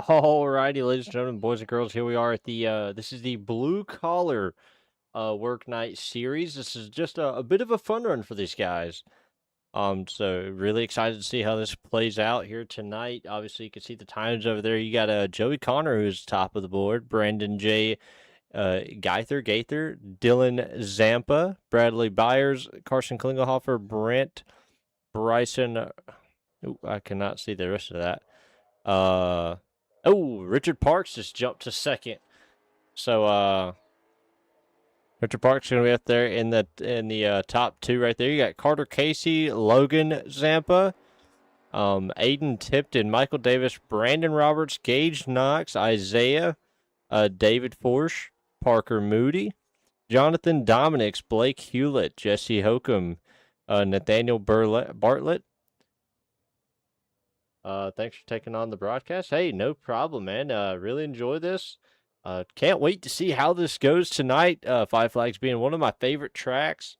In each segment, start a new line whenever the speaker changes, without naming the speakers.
Alrighty, ladies and gentlemen, boys and girls, here we are at the this is the blue collar work night series. This is just a bit of a fun run for these guys. So really excited to see how this plays out here tonight. Obviously, you can see the times over there. You got Joey Connor, who's top of the board, Brandon J. Gaither, Dylan Zampa, Bradley Byers, Carson Klingelhofer, Brent Bryson. I cannot see the rest of that. Oh, Richard Parks just jumped to second. So Richard Parks gonna be up there in the top two right there. You got Carter Casey, Logan Zampa, Aiden Tipton, Michael Davis, Brandon Roberts, Gage Knox, Isaiah, David Forsh, Parker Moody, Jonathan Dominics, Blake Hewlett, Jesse Hokum, Nathaniel Bartlett. Thanks for taking on the broadcast. Hey, no problem, man. Really enjoy this. Can't wait to see how this goes tonight. Five Flags being one of my favorite tracks.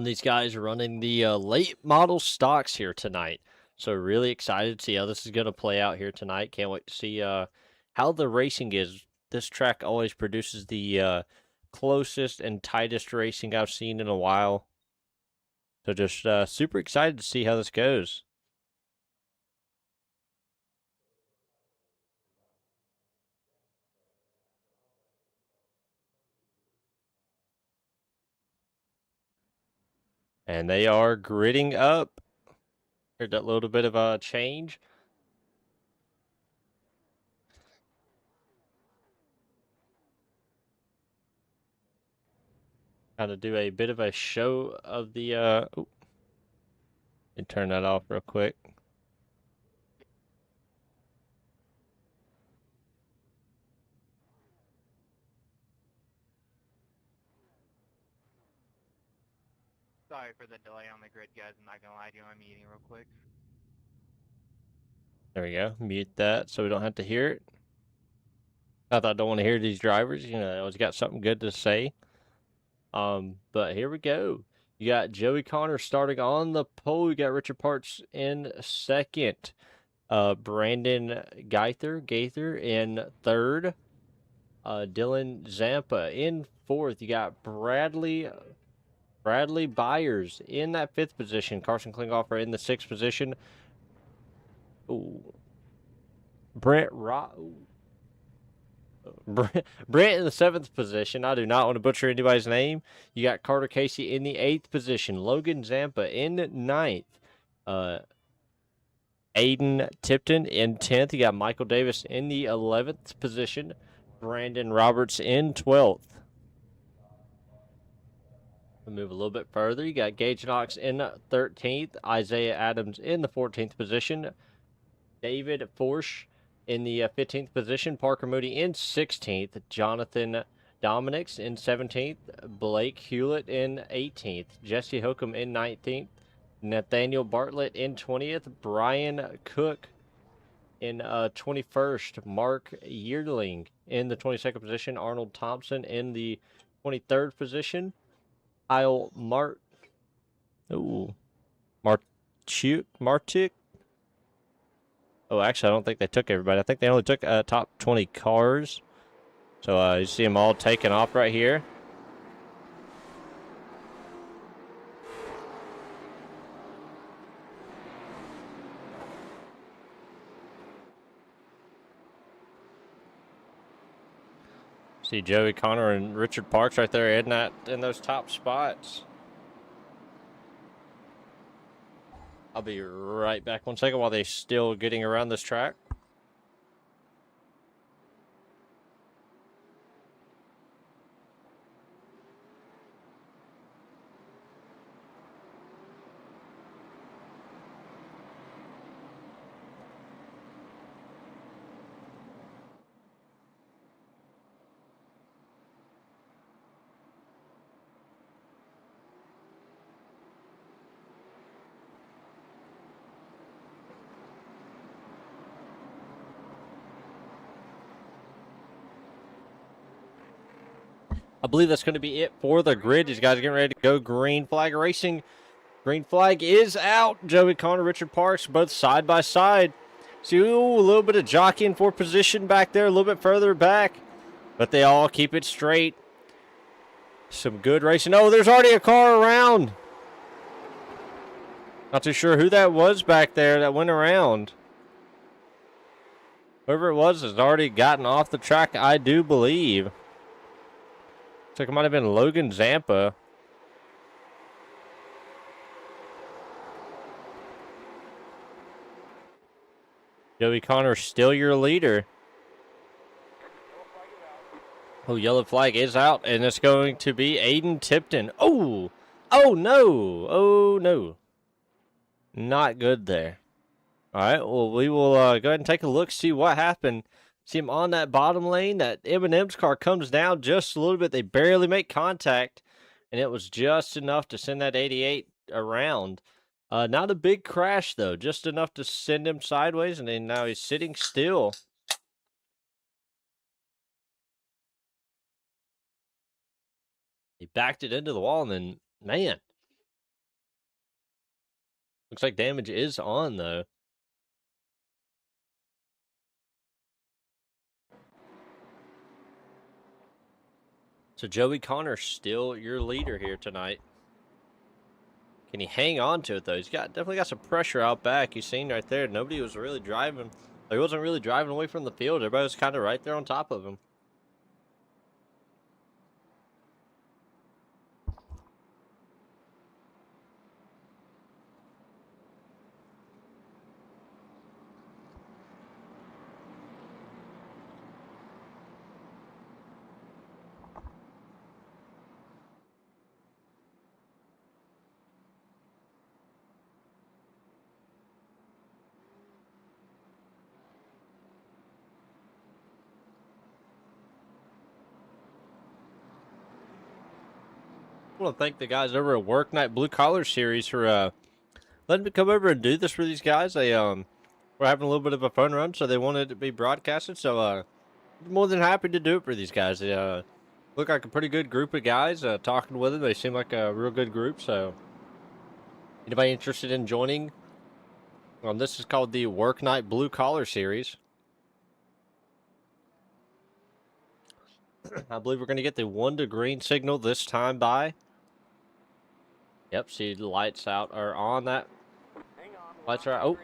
These guys are running the late model stocks here tonight. So really excited to see how this is going to play out here tonight. Can't wait to see how the racing is. This track always produces the closest and tightest racing I've seen in a while. So just super excited to see how this goes. And they are gridding up. Heard that little bit of a change. Kind of do a bit of a show of the oh. And turn that off real quick.
Sorry for the delay on the grid, guys. I'm not gonna lie to you, I'm eating real quick.
There we go. Mute that so we don't have to hear it. I don't want to hear these drivers. You know, they always got something good to say. But here we go. You got Joey Connor starting on the pole. You got Richard Parks in second. Brandon Gaither in third. Dylan Zampa in fourth. You got Bradley Byers in that fifth position. Carson Klinghoffer in the sixth position. Ooh. Brent in the seventh position. I do not want to butcher anybody's name. You got Carter Casey in the eighth position. Logan Zampa in ninth. Aiden Tipton in 10th. You got Michael Davis in the 11th position. Brandon Roberts in 12th. We'll move a little bit further. You got Gage Knox in 13th. Isaiah Adams in the 14th position. David Forsh in the 15th position. Parker Moody in 16th. Jonathan Dominics in 17th. Blake Hewlett in 18th. Jesse Hokum in 19th. Nathaniel Bartlett in 20th. Brian Cook in 21st. Mark Yearling in the 22nd position. Arnold Thompson in the 23rd position. Kyle Martic. Oh, actually, I don't think they took everybody. I think they only took top 20 cars. So you see them all taking off right here. See Joey Connor and Richard Parks right there in those top spots. I'll be right back 1 second while they're still getting around this track. I believe that's going to be it for the grid. These guys are getting ready to go green flag racing. Green flag is out. Joey Connor, Richard Parks, both side by side. See, ooh, a little bit of jockeying for position back there, a little bit further back. But they all keep it straight. Some good racing. Oh, there's already a car around. Not too sure who that was back there that went around. Whoever it was has already gotten off the track, I do believe. Looks like it might have been Logan Zampa. Joey Connor still your leader. Oh, yellow flag is out, and it's going to be Aiden Tipton. Oh! Oh, no! Oh, no. Not good there. All right, well, we will go ahead and take a look, see what happened. See him on that bottom lane. That M&M's car comes down just a little bit. They barely make contact, and it was just enough to send that 88 around. Not a big crash, though. Just enough to send him sideways, and then now he's sitting still. He backed it into the wall, and then, man. Looks like damage is on, though. So Joey Connor still your leader here tonight. Can he hang on to it, though? He's definitely got some pressure out back. You've seen right there. Nobody was really driving. He wasn't really driving away from the field. Everybody was kind of right there on top of him. I want to thank the guys over at WorkNight Blue Collar Series for letting me come over and do this for these guys. They were having a little bit of a fun run, so they wanted it to be broadcasted. So more than happy to do it for these guys. They look like a pretty good group of guys. Talking with them, they seem like a real good group. So anybody interested in joining? This is called the WorkNight Blue Collar Series. I believe we're going to get the 1 to green signal this time by. Yep, see the lights out are on that. Lights are out. Oh,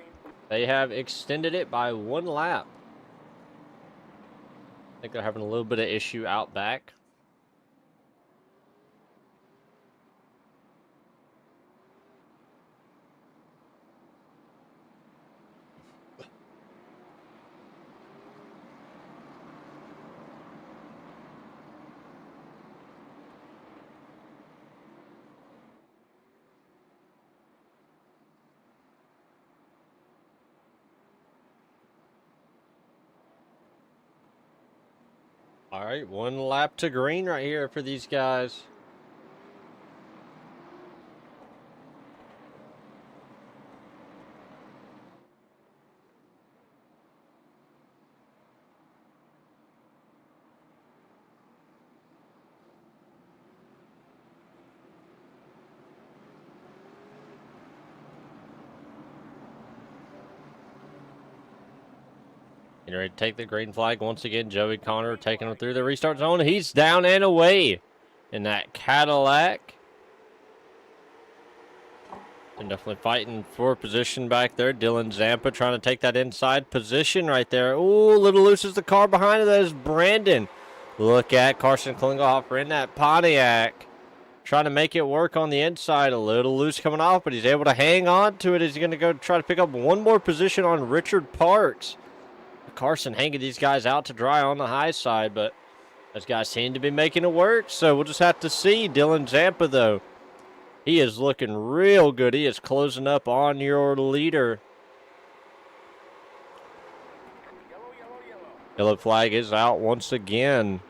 they have extended it by 1 lap. I think they're having a little bit of issue out back. All right, 1 lap to green right here for these guys. Getting ready to take the green flag once again. Joey Connor taking him through the restart zone. He's down and away in that Cadillac. And definitely fighting for position back there. Dylan Zampa trying to take that inside position right there. Ooh, a little loose is the car behind it. That is Brandon. Look at Carson Klingelhofer in that Pontiac. Trying to make it work on the inside. A little loose coming off, but he's able to hang on to it. He's going to go try to pick up one more position on Richard Parks. Carson hanging these guys out to dry on the high side, but those guys seem to be making it work, so we'll just have to see. Dylan Zampa, though, he is looking real good. He is closing up on your leader. Yellow flag is out once again.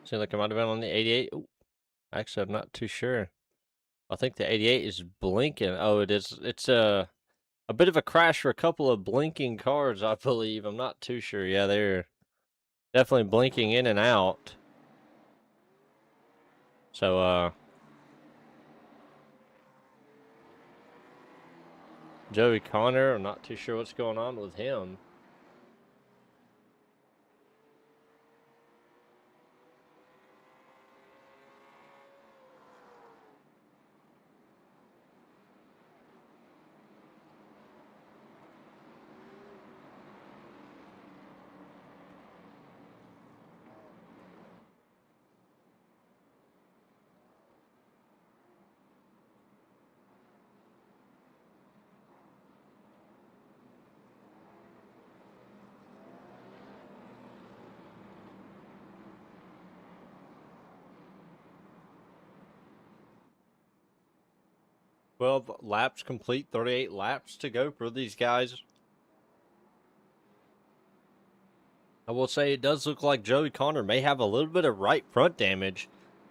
Seems like it might have been on the 88. Ooh, actually, I'm not too sure. I think the 88 is blinking. Oh, it is. It's a bit of a crash for a couple of blinking cars, I believe. I'm not too sure. Yeah, they're definitely blinking in and out. So, Joey Connor, I'm not too sure what's going on with him. Well, laps complete, 38 laps to go for these guys. I will say it does look like Joey Connor may have a little bit of right front damage.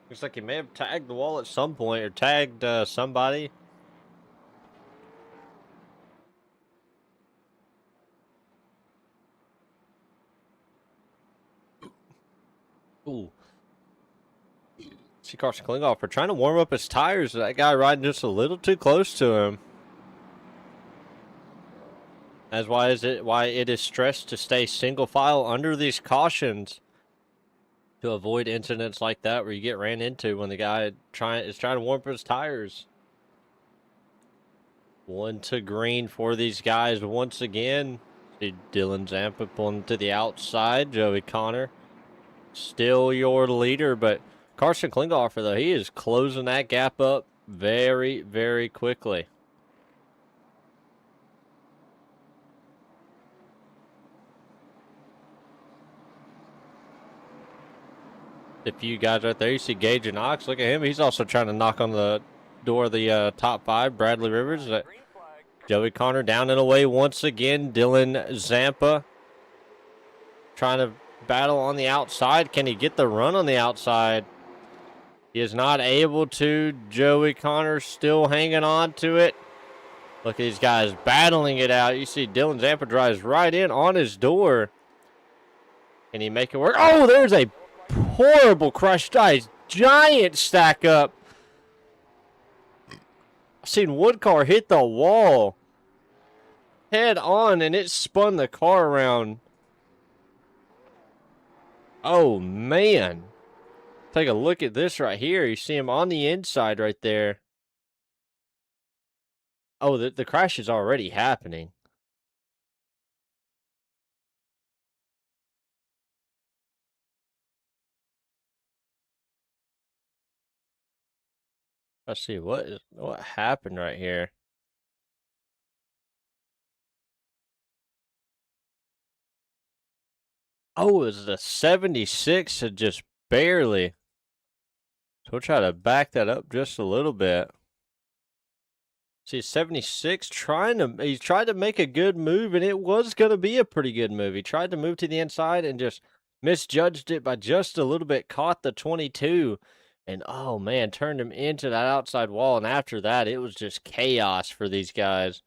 Looks like he may have tagged the wall at some point or tagged somebody. Ooh. See Carson Klinghoffer trying to warm up his tires. That guy riding just a little too close to him. That's why it is stressed to stay single file under these cautions to avoid incidents like that where you get ran into when the guy is trying to warm up his tires. 1 to green for these guys once again. See Dylan Zampa pulling to the outside. Joey Connor still your leader, but Carson Klinghoffer, though, he is closing that gap up very, very quickly. A few guys right there. You see Gage and Knox. Look at him. He's also trying to knock on the door of the top 5. Bradley Rivers. Joey Connor down and away once again. Dylan Zampa trying to battle on the outside. Can he get the run on the outside? He is not able to. Joey Connor still hanging on to it. Look at these guys battling it out. You see Dylan Zampa drives right in on his door. Can he make it work? Oh, there's a horrible crushed ice. Giant stack up. I've seen one car hit the wall head on, and it spun the car around. Oh, man. Take a look at this right here. You see him on the inside right there. Oh, the crash is already happening. Let's see what happened right here. Oh, it was the 76 and just barely. So we'll try to back that up just a little bit. See, 76 he tried to make a good move, and it was going to be a pretty good move. He tried to move to the inside and just misjudged it by just a little bit, caught the 22, and oh man, turned him into that outside wall. And after that, it was just chaos for these guys.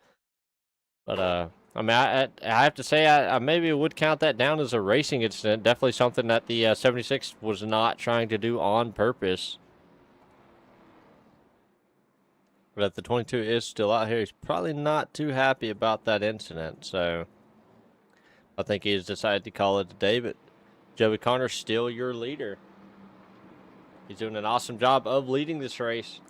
But I mean, I have to say, I maybe would count that down as a racing incident. Definitely something that the 76 was not trying to do on purpose. But if the 22 is still out here, he's probably not too happy about that incident. So I think he's decided to call it a day. But Joey Connor, still your leader. He's doing an awesome job of leading this race.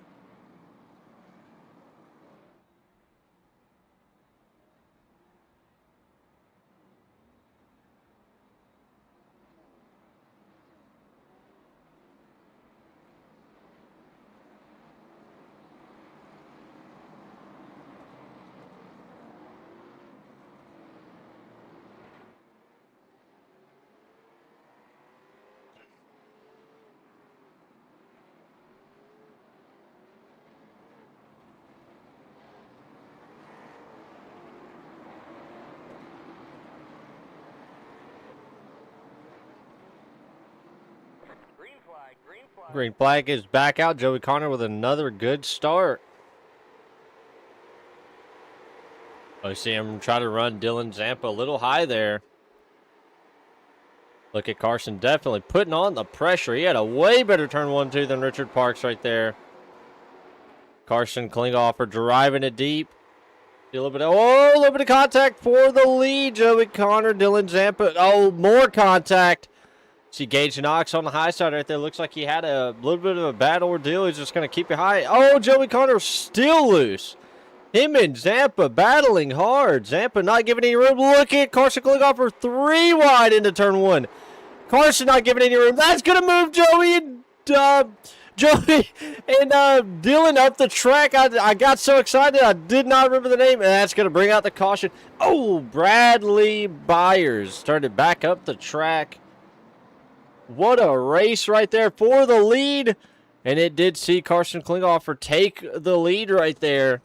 Green flag is back out. Joey Connor with another good start. I see him try to run Dylan Zampa a little high there. Look at Carson definitely putting on the pressure. He had a way better turn 1-2 than Richard Parks right there. Carson Klinghoffer driving it deep. A little bit of contact for the lead. Joey Connor, Dylan Zampa. Oh, more contact. See Gage Knox on the high side right there. Looks like he had a little bit of a bad ordeal. He's just going to keep it high. Oh, Joey Connor still loose. Him and Zampa battling hard. Zampa not giving any room. Look at Carson Klinghoffer 3 wide into turn 1. Carson not giving any room. That's going to move Joey and Dylan up the track. I got so excited I did not remember the name, and that's going to bring out the caution. Oh, Bradley Byers started back up the track. What a race right there for the lead, and it did see Carson Klinghoffer take the lead right there.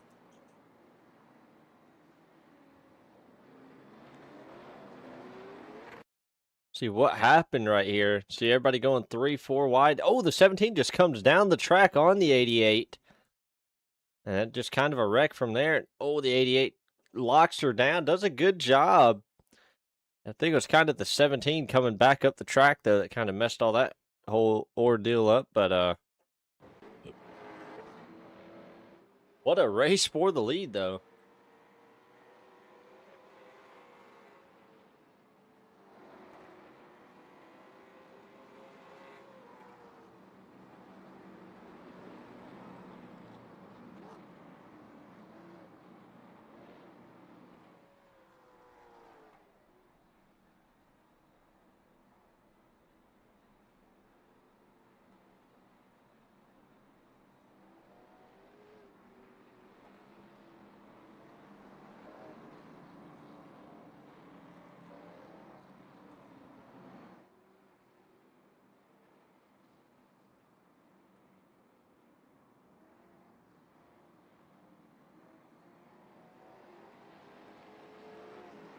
See what happened right here. See everybody going 3-4 wide. Oh, the 17 just comes down the track on the 88. And just kind of a wreck from there. Oh, the 88 locks her down. Does a good job. I think it was kind of the 17 coming back up the track, though, that kind of messed all that whole ordeal up. But, what a race for the lead, though.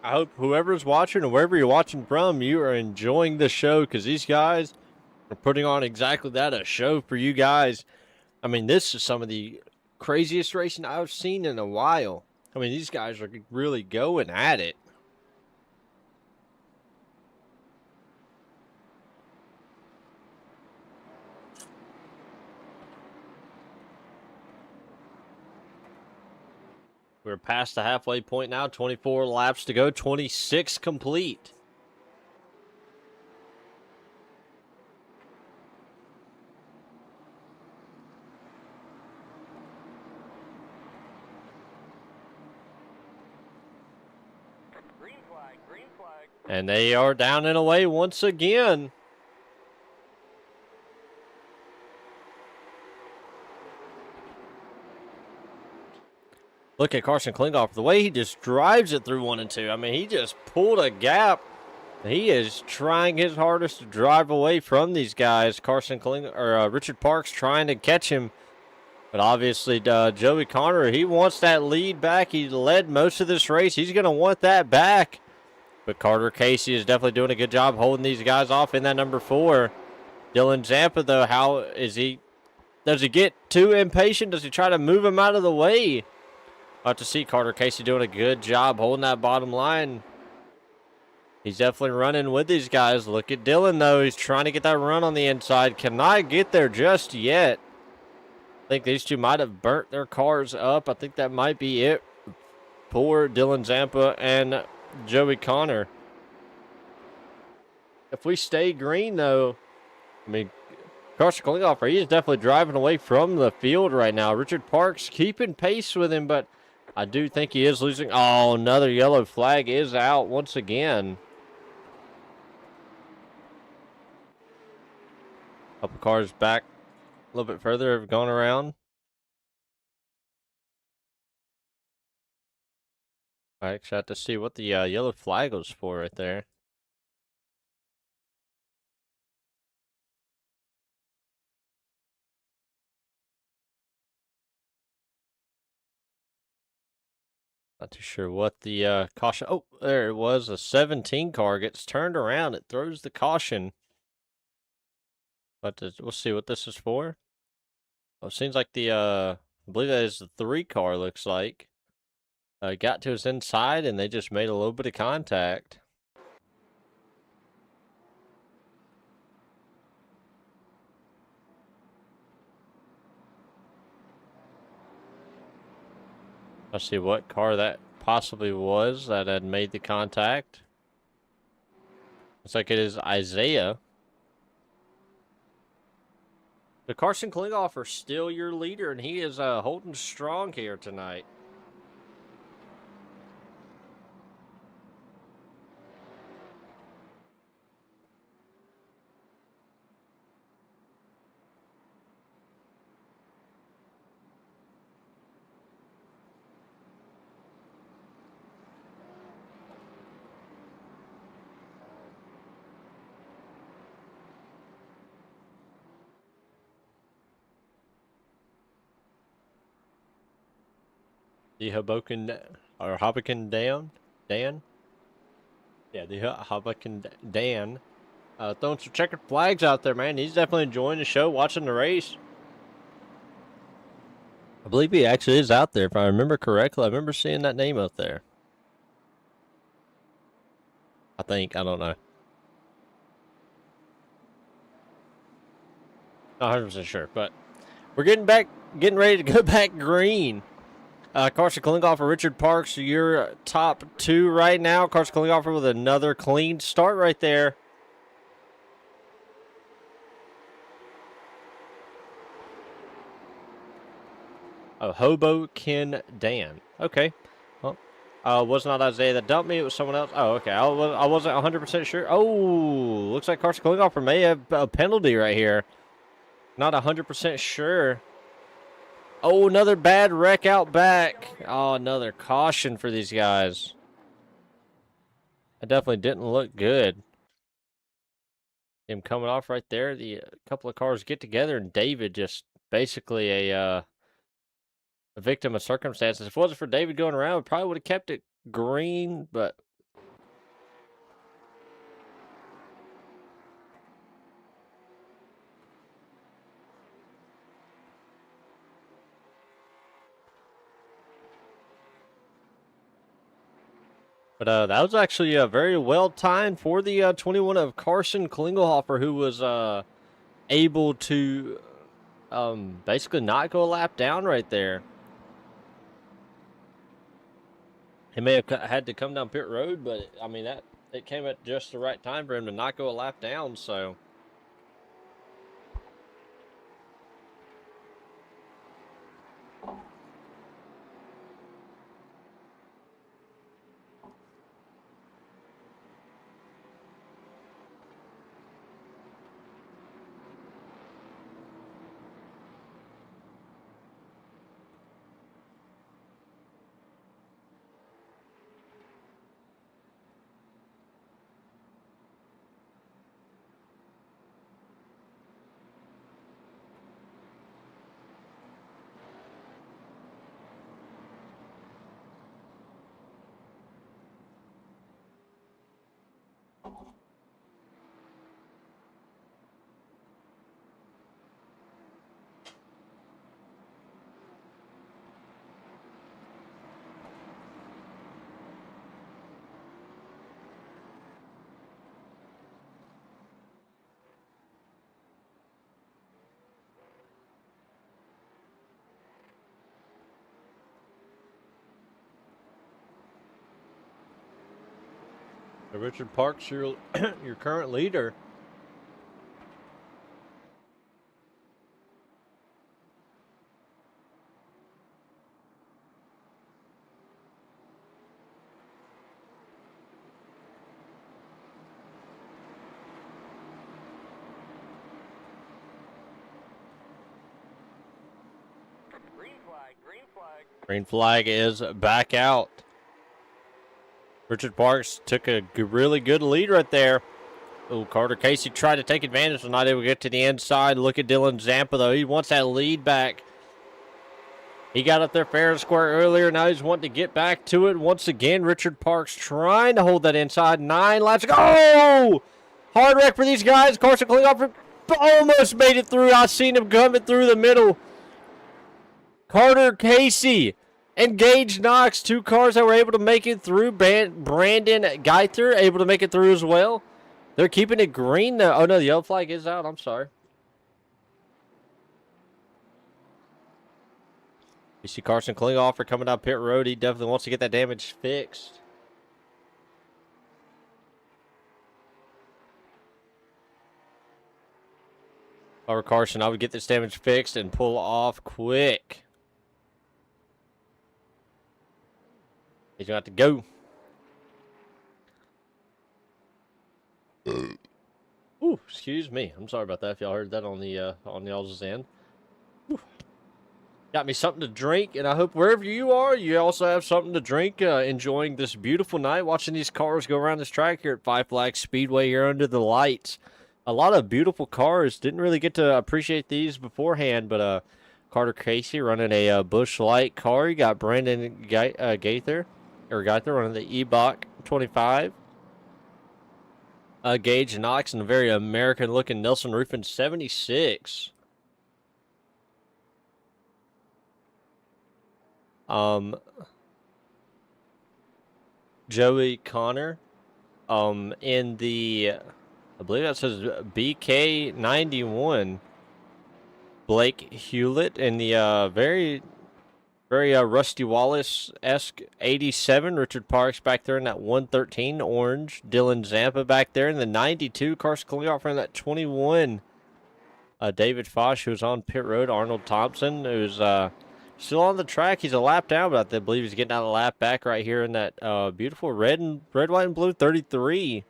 I hope whoever's watching or wherever you're watching from, you are enjoying the show, because these guys are putting on exactly that, a show for you guys. I mean, this is some of the craziest racing I've seen in a while. I mean, these guys are really going at it. We're past the halfway point now. 24 laps to go. 26 complete.
Green flag, green flag.
And they are down and away once again. Look at Carson Klinghoffer. The way he just drives it through 1 and 2. I mean, he just pulled a gap. He is trying his hardest to drive away from these guys. Richard Parks trying to catch him. But obviously, Joey Connor, he wants that lead back. He led most of this race. He's going to want that back. But Carter Casey is definitely doing a good job holding these guys off in that number 4. Dylan Zampa, though, how is he? Does he get too impatient? Does he try to move him out of the way? I'll have to see. Carter Casey doing a good job holding that bottom line. He's definitely running with these guys. Look at Dylan, though. He's trying to get that run on the inside. Cannot get there just yet. I think these two might have burnt their cars up. I think that might be it for Dylan Zampa and Joey Connor. If we stay green, though, I mean, Carson Klinghoffer, he is definitely driving away from the field right now. Richard Parks keeping pace with him, but I do think he is losing. Oh, another yellow flag is out once again. Couple cars back a little bit further have gone around. I actually have to see what the yellow flag was for right there. Not too sure what the caution. Oh, there it was. A 17 car gets turned around. It throws the caution. But we'll see what this is for. Oh, it seems like the I believe that is the 3 car. Looks like got to his inside and they just made a little bit of contact. Let's see what car that possibly was that had made the contact. Looks like it is Isaiah. The Carson Klinghoffer still your leader, and he is holding strong here tonight. The Hoboken, or Hoboken Dan? Yeah, the Hoboken Dan. Throwing some checkered flags out there, man. He's definitely enjoying the show, watching the race. I believe he actually is out there, if I remember correctly. I remember seeing that name up there. I think. I don't know. Not 100% sure, but we're getting ready to go back green. Carson Klinghoffer, Richard Parks, your top two right now. Carson Klinghoffer with another clean start right there. Oh, Hoboken Dan. Okay. Well, was not Isaiah that dumped me. It was someone else. Oh, okay. I wasn't 100% sure. Oh, looks like Carson Klinghoffer may have a penalty right here. Not 100% sure. Oh, another bad wreck out back. Oh, another caution for these guys. That definitely didn't look good. Him coming off right there. The couple of cars get together, and David just basically a victim of circumstances. If it wasn't for David going around, we probably would have kept it green, but that was actually very well timed for the 21 of Carson Klingelhofer, who was able to basically not go a lap down right there. He may have had to come down pit road, but I mean it came at just the right time for him to not go a lap down. So. Richard Parks, your your current leader. Green flag is back out. Richard Parks took a really good lead right there. Oh, Carter Casey tried to take advantage, but not able to get to the inside. Look at Dylan Zampa, though. He wants that lead back. He got up there fair and square earlier. Now he's wanting to get back to it. Once again, Richard Parks trying to hold that inside. 9 laps. Oh! Hard wreck for these guys. Carson Klinghoffer almost made it through. I seen him coming through the middle. Carter Casey and Gage Knox, two cars that were able to make it through. Brandon Geither able to make it through as well. They're keeping it green though. Oh no, the yellow flag is out. I'm sorry. You see Carson Klinghoffer coming down pit road. He definitely wants to get that damage fixed. Or Carson, I would get this damage fixed and pull off quick. He's going to have to go. Ooh, excuse me. I'm sorry about that if y'all heard that on y'all's end. Whew. Got me something to drink, and I hope wherever you are, you also have something to drink, enjoying this beautiful night, watching these cars go around this track here at Five Flags Speedway here under the lights. A lot of beautiful cars. Didn't really get to appreciate these beforehand, but Carter Casey running a Busch Light car. You got Brandon Gaither running the E-Bach 25. Gage Knox and a very American-looking Nelson Roofing 76. Joey Connor in the, I believe that says BK91. Blake Hewlett in the very Rusty Wallace-esque 87. Richard Parks back there in that 113 orange. Dylan Zampa back there in the 92. Carson Klinghoffer in that 21. David Fosh, who's on pit road. Arnold Thompson, who's still on the track. He's a lap down, but I believe he's getting out a lap back right here in that beautiful red, white, and blue 33.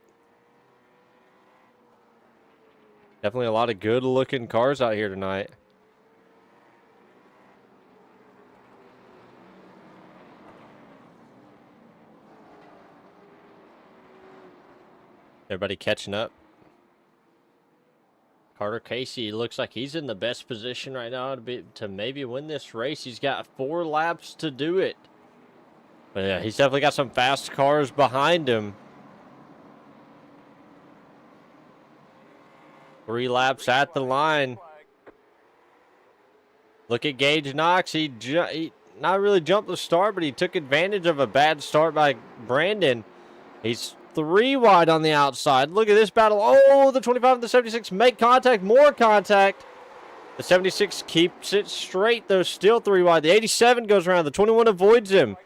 Definitely a lot of good-looking cars out here tonight. Everybody catching up. Carter Casey looks like he's in the best position right now to maybe win this race. He's got 4 laps to do it. But yeah, he's definitely got some fast cars behind him. 3 laps at the line. Look at Gage Knox. He not really jumped the start, but he took advantage of a bad start by Brandon. He's 3 wide on the outside. Look at this battle. Oh, the 25 and the 76 make contact. More contact. The 76 keeps it straight, though. Still 3 wide. The 87 goes around. The 21 avoids him.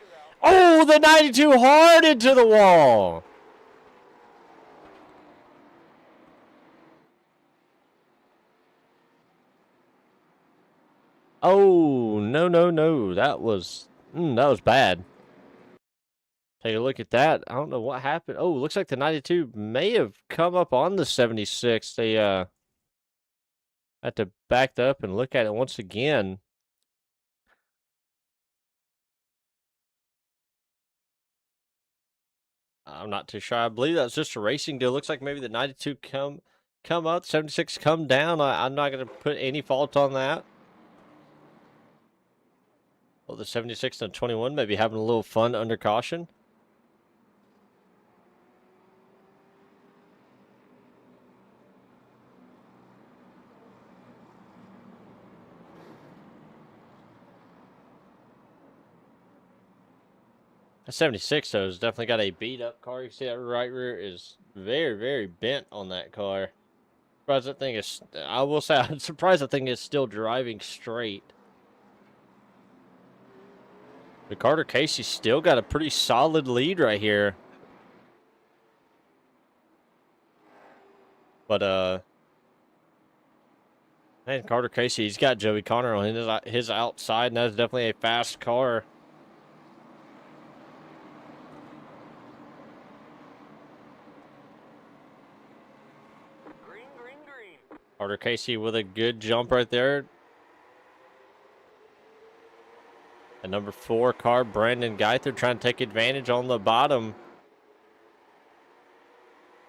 Oh, the 92 hard into the wall. Oh, no. That was bad. Take a look at that. I don't know what happened. Oh, looks like the 92 may have come up on the 76. They had to back up and look at it once again. I'm not too sure. I believe that's just a racing deal. Looks like maybe the 92 come up, 76 come down. I'm not going to put any fault on that. Well, the 76 and 21 maybe having a little fun under caution. The 76, though, has definitely got a beat-up car. You can see that right rear is very, very bent on that car. Surprised that thing is, I will say, I'm surprised that thing is still driving straight. But Carter Casey still got a pretty solid lead right here. But, man, Carter Casey, he's got Joey Connor on his outside, and that's definitely a fast car. Carter Casey with a good jump right there. And number 4 car, Brandon Gaither, trying to take advantage on the bottom.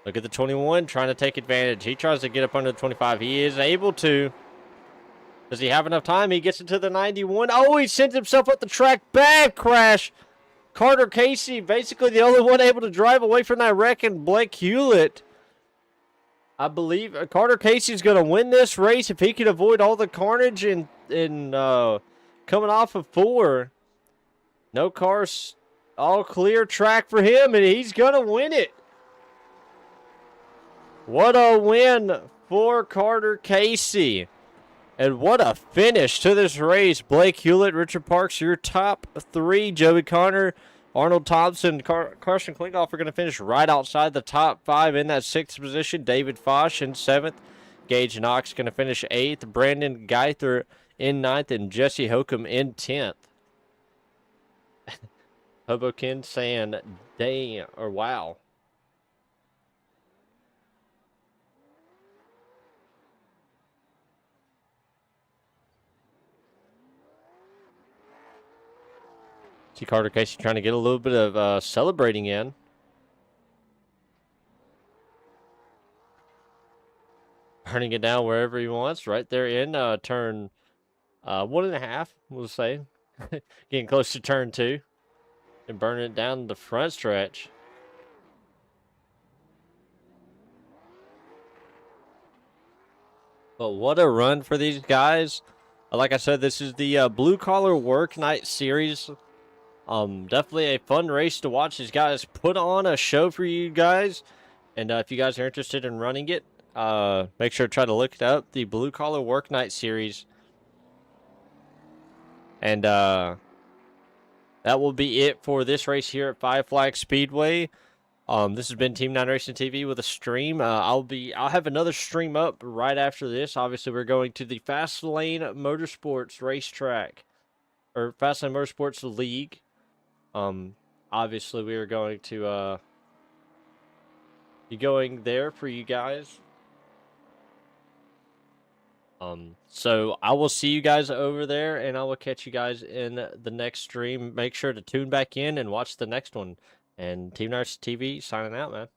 Look at the 21 trying to take advantage. He tries to get up under the 25. He is able to. Does he have enough time? He gets into the 91. Oh, he sends himself up the track. Bad crash. Carter Casey, basically the only one able to drive away from that wreck, and Blake Hewlett. I believe Carter Casey's going to win this race if he can avoid all the carnage in coming off of 4. No cars, all clear track for him, and he's going to win it. What a win for Carter Casey. And what a finish to this race. Blake Hewlett, Richard Parks, your top three. Joey Connor, Arnold Thompson, Carson Klingoff are going to finish right outside the top five in that sixth position. David Fosh in seventh. Gage Knox going to finish eighth. Brandon Geither in ninth. And Jesse Hokum in 10th. Hoboken saying, dang, or wow. See Carter Casey trying to get a little bit of celebrating in. Turning it down wherever he wants. Right there in turn 1.5, we'll say. Getting close to turn 2. And burning it down the front stretch. But what a run for these guys. Like I said, this is the Blue Collar Work Night Series. Definitely a fun race to watch. These guys put on a show for you guys. And if you guys are interested in running it, make sure to try to look it up. The Blue Collar Work Night Series. And that will be it for this race here at Five Flag Speedway. This has been Team 9 Racing TV with a stream. I'll have another stream up right after this. Obviously, we're going to the Fastlane Motorsports racetrack, or Fastlane Motorsports League. Obviously, we are going to be going there for you guys. So I will see you guys over there, and I will catch you guys in the next stream. Make sure to tune back in and watch the next one. And Team 9 Racing TV signing out, man.